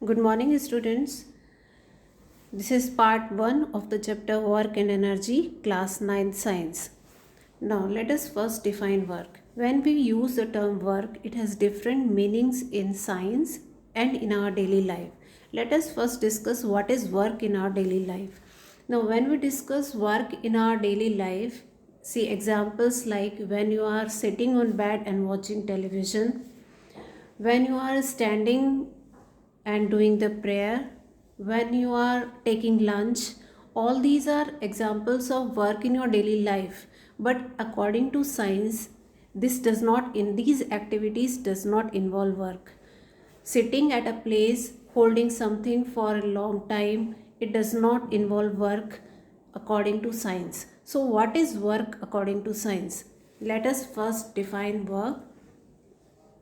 Good morning, students. This is part 1 of the chapter Work and Energy, class 9 Science. Now, let us first define work. When we use the term work, it has different meanings in science and in our daily life. Let us first discuss what is work in our daily life. Now, when we discuss work in our daily life, see examples like when you are sitting on bed and watching television, when you are standing and doing the prayer, when you are taking lunch, all these are examples of work in your daily life. But according to science, this does not in these activities does not involve work. Sitting at a place holding something for a long time, it does not involve work according to science. So what is work according to science? Let us first define work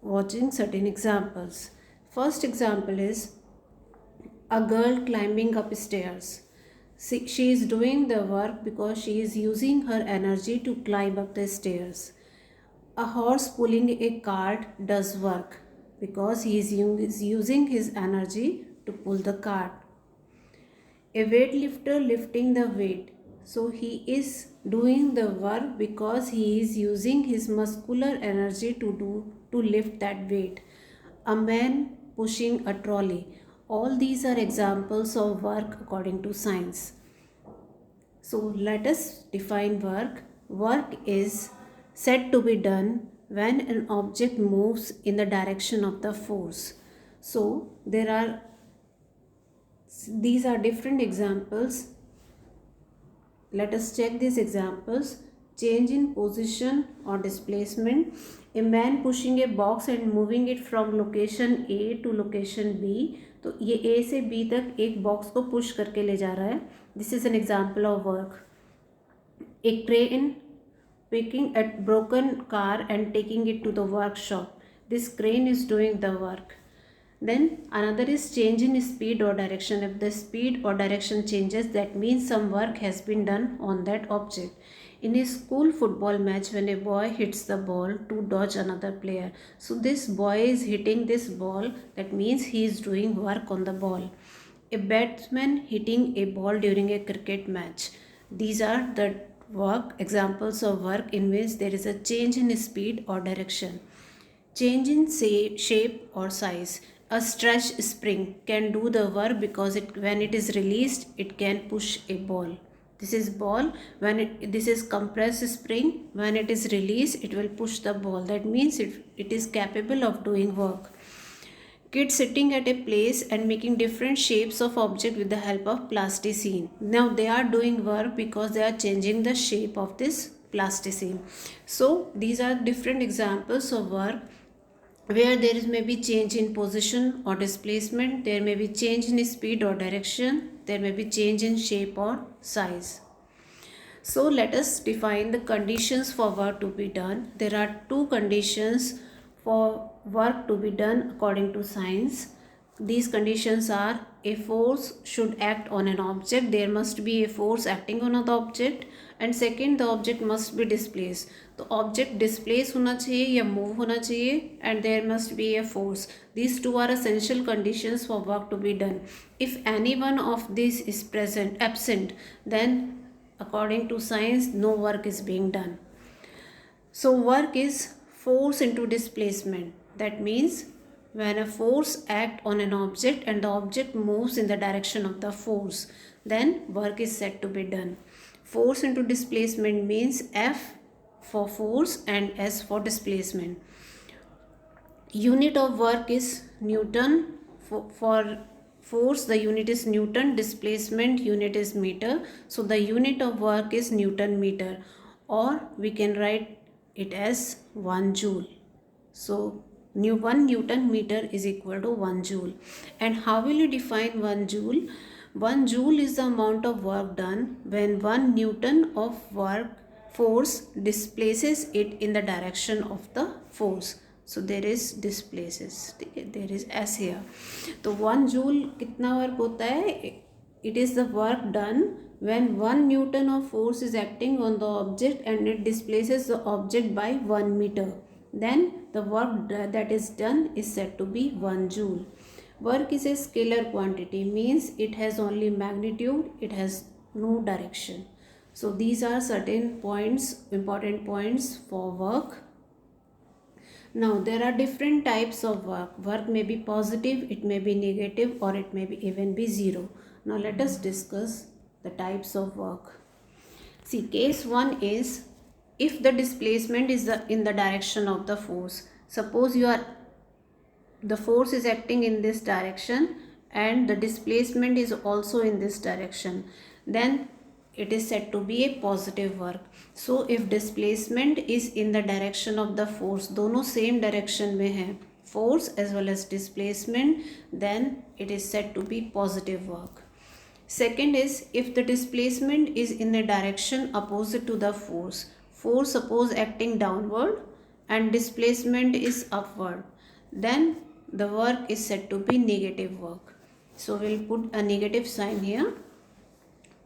watching certain examples. First example is a girl climbing up stairs. She is doing the work because she is using her energy to climb up the stairs. A horse pulling a cart does work because he is using his energy to pull the cart. A weightlifter lifting the weight. So he is doing the work because he is using his muscular energy to lift that weight. A man pushing a trolley. All these are examples of work according to science. So let us define work. Work is said to be done when an object moves in the direction of the force. So these are different examples. Let us check these examples. Change in position or displacement. A man pushing a box and moving it from location A to location B. तो ये A से B तक एक box को push करके ले जा रहा है. This is an example of work. A crane picking a broken car and taking it to the workshop. This crane is doing the work. Then another is change in speed or direction. If the speed or direction changes, that means some work has been done on that object. In a school football match, when a boy hits the ball to dodge another player, so this boy is hitting this ball, that means he is doing work on the ball. A batsman hitting a ball during a cricket match. These are the examples of work in which there is a change in speed or direction. Change in shape or size. A stretch spring can do the work because when it is released, it can push a ball. This is ball. This is compressed spring. When it is released, it will push the ball. That means it is capable of doing work. Kids sitting at a place and making different shapes of object with the help of plasticine. Now they are doing work because they are changing the shape of this plasticine. So these are different examples of work where there is maybe change in position or displacement, there may be change in speed or direction, there may be change in shape or size. So let us define the conditions for work to be done. There are two conditions for work to be done according to science. These conditions are: a force should act on an object. There must be a force acting on the object. And second, the object must be displaced. तो object displace होना चाहिए या move होना चाहिए, and there must be a force. These two are essential conditions for work to be done. If any one of these is absent, then according to science, no work is being done. So work is force into displacement. That means when a force acts on an object and the object moves in the direction of the force, then work is said to be done. Force into displacement means F for force and S for displacement. Unit of work is Newton. For force, the unit is Newton. Displacement unit is meter. So the unit of work is Newton meter, or we can write it as 1 joule. So 1 Newton meter is equal to 1 joule. And how will you define 1 joule? 1 joule is the amount of work done when 1 Newton of force displaces it in the direction of the force. So there is displaces, there is S here. तो 1 joule कितना work होता है? It is the work done when 1 Newton of force is acting on the object and it displaces the object by 1 meter. Then the work that is done is said to be 1 joule. Work is a scalar quantity, means it has only magnitude, it has no direction. So these are certain points, important points for work. Now there are different types of work. Work may be positive, it may be negative, or it may be even be zero. Now let us discuss the types of work. See, case 1 is if the displacement is in the direction of the force. Suppose the force is acting in this direction and the displacement is also in this direction, then it is said to be a positive work. So if displacement is in the direction of the force, दोनों same direction में है, force as well as displacement, then it is said to be positive work. Second is if the displacement is in the direction opposite to the force. Force suppose acting downward and displacement is upward, then the work is said to be negative work. So we'll put a negative sign here.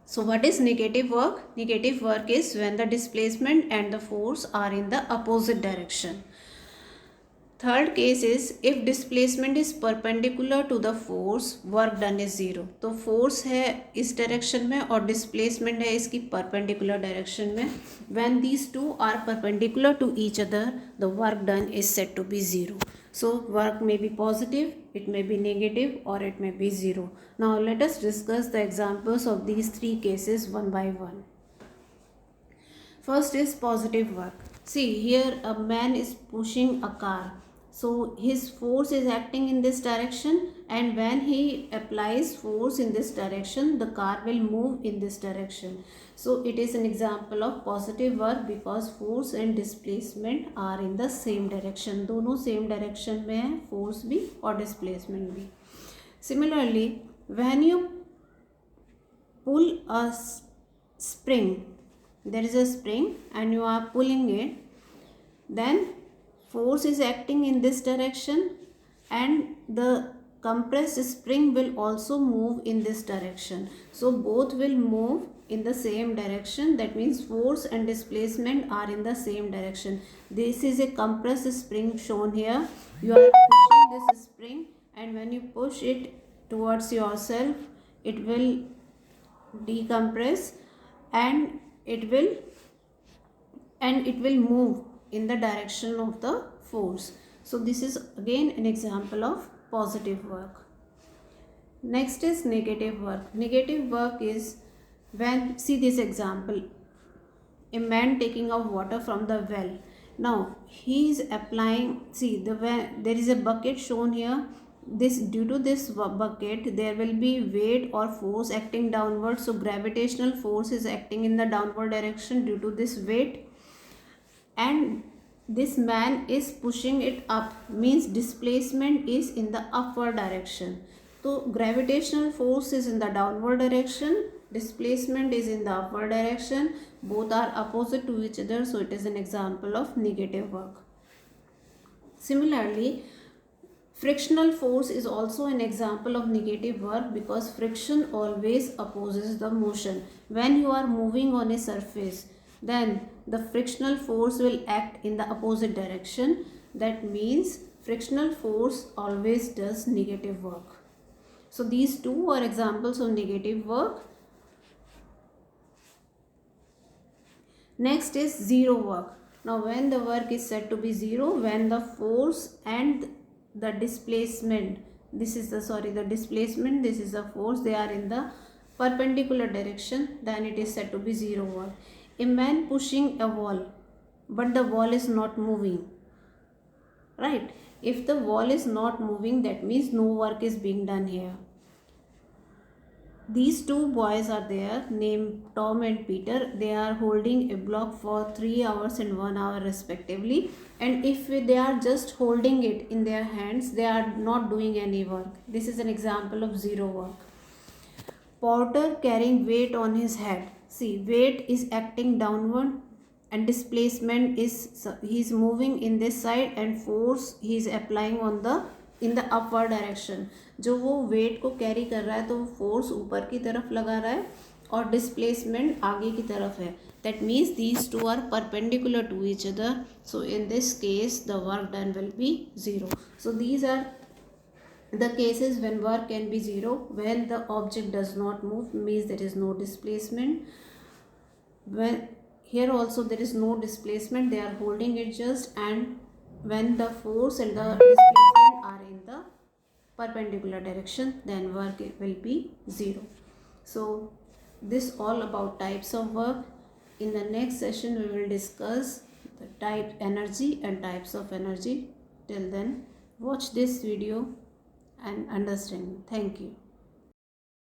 So what is negative work? Negative work is when the displacement and the force are in the opposite direction. Third case is if displacement is perpendicular to the force, work done is zero. तो force है इस direction में और displacement है इसकी perpendicular direction में. When these two are perpendicular to each other, the work done is said to be zero. So work may be positive, it may be negative, or it may be zero. Now let us discuss the examples of these three cases one by one. First is positive work. See, here a man is pushing a car. So his force is acting in this direction, and when he applies force in this direction, the car will move in this direction. So it is an example of positive work because force and displacement are in the same direction. दोनों same direction में है, force भी और displacement भी. Similarly, when you pull a spring, there is a spring and you are pulling it, then force is acting in this direction and the compressed spring will also move in this direction. So both will move in the same direction. That means force and displacement are in the same direction. This is a compressed spring shown here. You are pushing this spring, and when you push it towards yourself, it will decompress and it will move in the direction of the force. So this is again an example of positive work. Next is negative work. Negative work is when, see this example, a man taking out water from the well. Now he is applying, see there is a bucket shown here. This, due to this bucket there will be weight or force acting downward. So gravitational force is acting in the downward direction due to this weight, and this man is pushing it up, means displacement is in the upward direction. So gravitational force is in the downward direction, displacement is in the upward direction, both are opposite to each other, so it is an example of negative work. Similarly, frictional force is also an example of negative work because friction always opposes the motion. When you are moving on a surface, then the frictional force will act in the opposite direction. That means frictional force always does negative work. So these two are examples of negative work. Next is zero work. Now when the work is said to be zero, when the force and the displacement, the displacement, this is the force, they are in the perpendicular direction, then it is said to be zero work. A man pushing a wall, but the wall is not moving, right? If the wall is not moving, that means no work is being done here. These two boys are there, named Tom and Peter. They are holding a block for 3 hours and 1 hour respectively, and if they are just holding it in their hands, they are not doing any work. This is an example of zero work. Porter carrying weight on his head. See, weight is acting downward and displacement is, he is moving in this side, and force he is applying on the in the upward direction. जो वो weight को carry कर रहा है तो force ऊपर की तरफ लगा रहा है और displacement आगे की तरफ है. That means these two are perpendicular to each other. So in this case the work done will be zero. So these are The cases when work can be zero, when the object does not move, means there is no displacement. When here also there is no displacement, they are holding it just, and when the force and the displacement are in the perpendicular direction, then work will be zero. So this all about types of work. In the next session we will discuss the type energy and types of energy. Till then, watch this video and understand. Thank you.